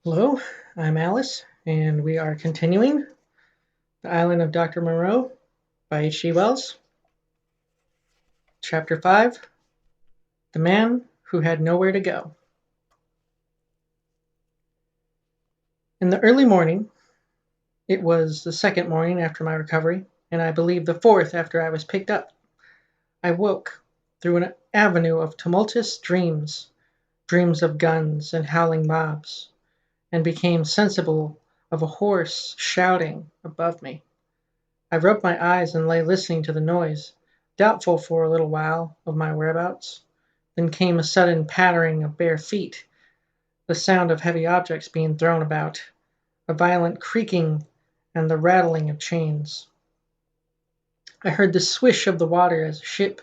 Hello, I'm Alice, and we are continuing The Island of Doctor Moreau by H.G. Wells, Chapter 5 The Man Who Had Nowhere to Go. In the early morning, it was the second morning after my recovery, and I believe the fourth after I was picked up, I woke through an avenue of tumultuous dreams of guns and howling mobs, and became sensible of a horse shouting above me. I rubbed my eyes and lay listening to the noise, doubtful for a little while of my whereabouts. Then came a sudden pattering of bare feet, the sound of heavy objects being thrown about, a violent creaking, and the rattling of chains. I heard the swish of the water as a ship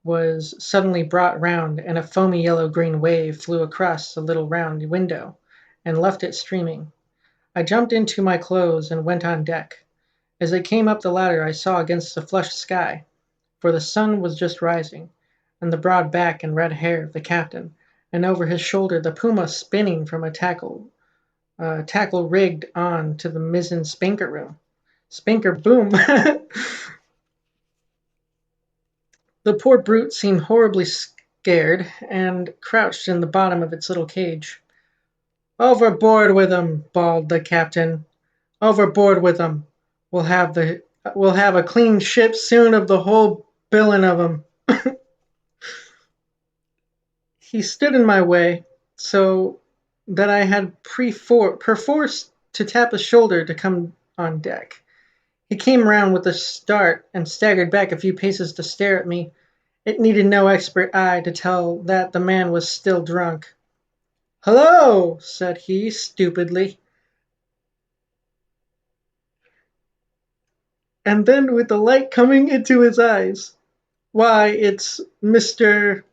was suddenly brought round, and a foamy yellow-green wave flew across the little round window and left it streaming. I jumped into my clothes and went on deck. As I came up the ladder I saw against the flushed sky, for the sun was just rising, and the broad back and red hair of the captain, and over his shoulder the puma spinning from a tackle rigged on to the mizzen spanker room. Spanker boom! The poor brute seemed horribly scared, and crouched in the bottom of its little cage. "Overboard with 'em!" bawled the captain. "Overboard with 'em! We'll have the we'll have a clean ship soon of the whole billin' of 'em." He stood in my way, so that I had perforce to tap his shoulder to come on deck. He came round with a start and staggered back a few paces to stare at me. It needed no expert eye to tell that the man was still drunk. "Hullo!" said he, stupidly, and then with the light coming into his eyes, "Why, it's Mr.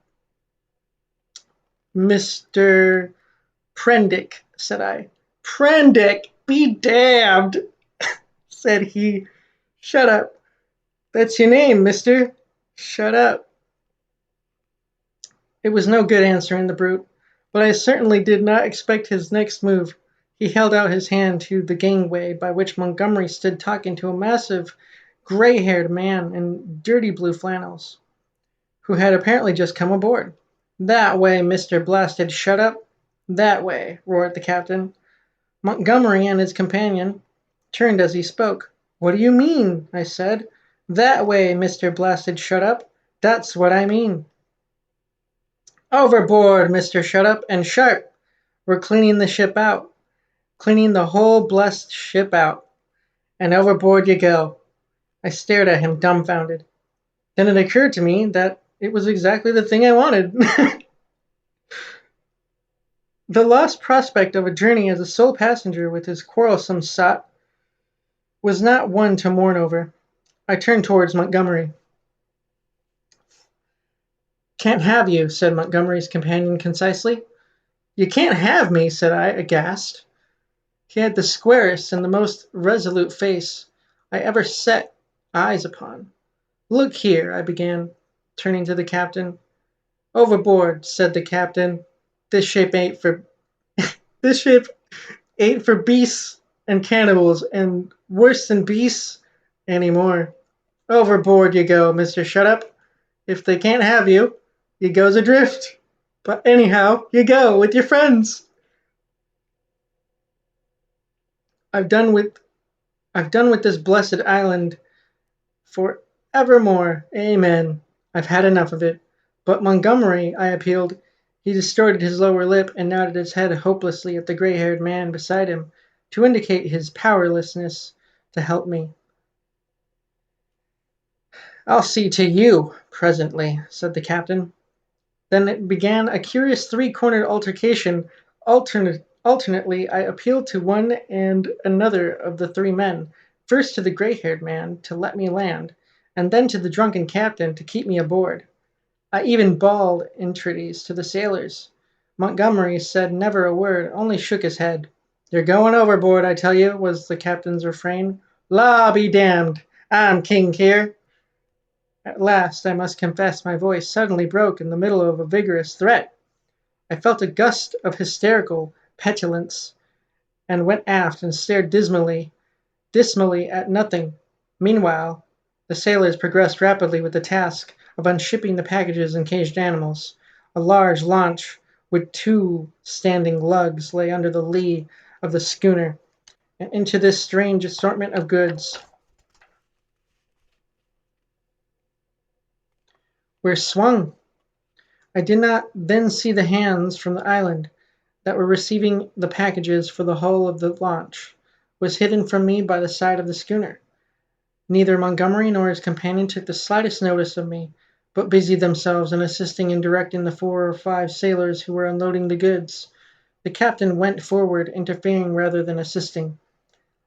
Prendick," said I. "Prendick, be damned," said he. "Shut up. That's your name, mister. Shut up." It was no good answering the brute, but I certainly did not expect his next move. He held out his hand to the gangway by which Montgomery stood talking to a massive, gray-haired man in dirty blue flannels, who had apparently just come aboard. "That way, Mr. Blasted Shut Up. That way," roared the captain. Montgomery and his companion turned as he spoke. "What do you mean?" I said. "That way, Mr. Blasted Shut Up. That's what I mean." "Overboard, Mr. Shut Up, and sharp. We're cleaning the ship out. Cleaning the whole blessed ship out. And overboard you go." I stared at him, dumbfounded. Then it occurred to me that it was exactly the thing I wanted. The lost prospect of a journey as a sole passenger with his quarrelsome sot was not one to mourn over. I turned towards Montgomery. "Can't have you," said Montgomery's companion concisely. "You can't have me," said I, aghast. He had the squarest and the most resolute face I ever set eyes upon. "Look here," I began, turning to the captain. "Overboard," said the captain. "This ship ain't for this ship ain't for beasts and cannibals, and worse than beasts any more. Overboard you go, Mr. Shut Up. If they can't have you, you goes adrift. But anyhow, you go with your friends. I've done with I've done with this blessed island for evermore. Amen. I've had enough of it." "But Montgomery," I appealed. He distorted his lower lip and nodded his head hopelessly at the gray-haired man beside him to indicate his powerlessness to help me. "I'll see to you presently," said the captain. Then it began a curious three-cornered altercation. Alternately, I appealed to one and another of the three men, first to the gray-haired man to let me land, and then to the drunken captain to keep me aboard. I even bawled entreaties to the sailors. Montgomery said never a word, only shook his head. "You're going overboard, I tell you," was the captain's refrain. "Law be damned! I'm king here." At last, I must confess, my voice suddenly broke in the middle of a vigorous threat. I felt a gust of hysterical petulance and went aft and stared dismally at nothing. Meanwhile, the sailors progressed rapidly with the task of unshipping the packages and caged animals. A large launch with two standing lugs lay under the lee of the schooner, and into this strange assortment of goods were swung. I did not then see the hands from the island that were receiving the packages, for the hull of the launch was hidden from me by the side of the schooner. Neither Montgomery nor his companion took the slightest notice of me, but busied themselves in assisting and directing the 4 or 5 sailors who were unloading the goods. The captain went forward, interfering rather than assisting.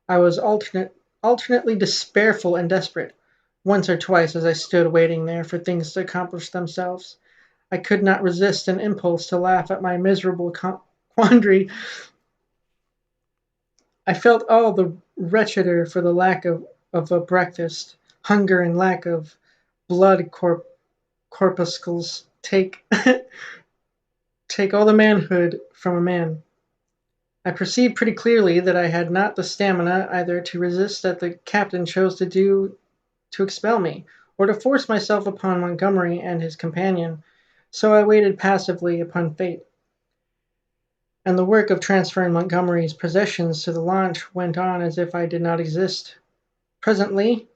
I was alternately despairful and desperate. Once or twice, as I stood waiting there for things to accomplish themselves, I could not resist an impulse to laugh at my miserable quandary. I felt all the wretcheder for the lack of a breakfast, hunger and lack of blood corpuscles take all the manhood from a man. I perceived pretty clearly that I had not the stamina either to resist that the captain chose to do to expel me, or to force myself upon Montgomery and his companion, so I waited passively upon fate, and the work of transferring Montgomery's possessions to the launch went on as if I did not exist. Presently,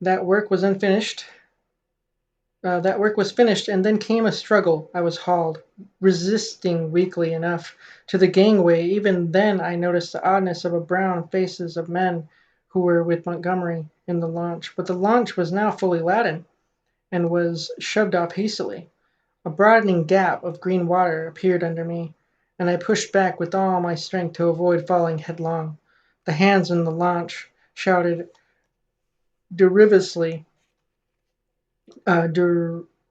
that work was unfinished. That work was finished, and then came a struggle. I was hauled, resisting weakly enough, to the gangway. Even then I noticed the oddness of the brown faces of men who were with Montgomery in the launch. But the launch was now fully laden, and was shoved off hastily. A broadening gap of green water appeared under me, and I pushed back with all my strength to avoid falling headlong. The hands in the launch shouted derivously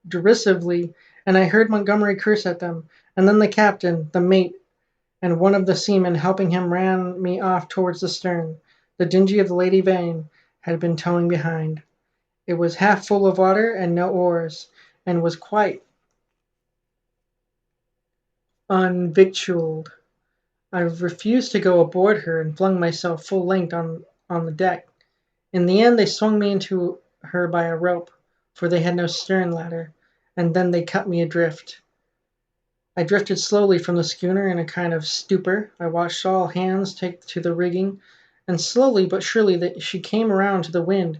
derisively, and I heard Montgomery curse at them. And then the captain, the mate, and one of the seamen helping him ran me off towards the stern. The dinghy of the Lady Vane had been towing behind. It was half full of water and no oars, and was quite unvictualled. I refused to go aboard her, and flung myself full length on the deck. In the end they swung me into her by a rope, for they had no stern ladder, and then they cut me adrift. I drifted slowly from the schooner in a kind of stupor. I watched all hands take to the rigging, and slowly but surely she came around to the wind.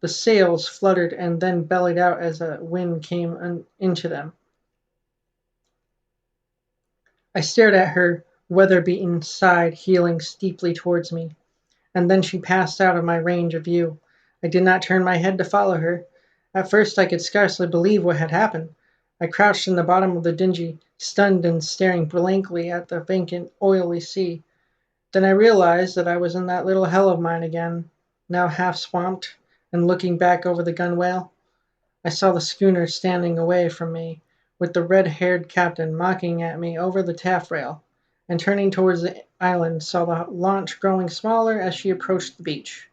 The sails fluttered and then bellied out as a wind came into them. I stared at her weather-beaten side heeling steeply towards me, and then she passed out of my range of view. I did not turn my head to follow her. At first I could scarcely believe what had happened. I crouched in the bottom of the dinghy, stunned and staring blankly at the vacant, oily sea. Then I realized that I was in that little hell of mine again, now half swamped, and looking back over the gunwale. I saw the schooner standing away from me, with the red-haired captain mocking at me over the taffrail, and turning towards the island saw the launch growing smaller as she approached the beach.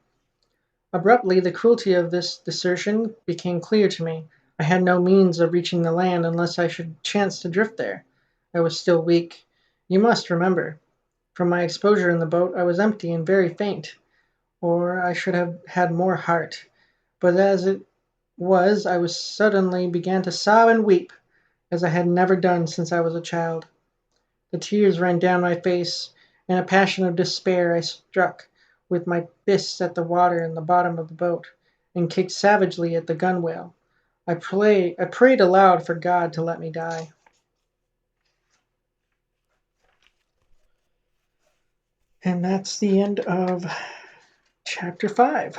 Abruptly the cruelty of this desertion became clear to me. I had no means of reaching the land unless I should chance to drift there. I was still weak, you must remember. From my exposure in the boat I was empty and very faint, or I should have had more heart. But as it was I suddenly began to sob and weep, as I had never done since I was a child. The tears ran down my face. In a passion of despair I struck with my fists at the water in the bottom of the boat, and kicked savagely at the gunwale. I prayed aloud for God to let me die. And that's the end of chapter 5.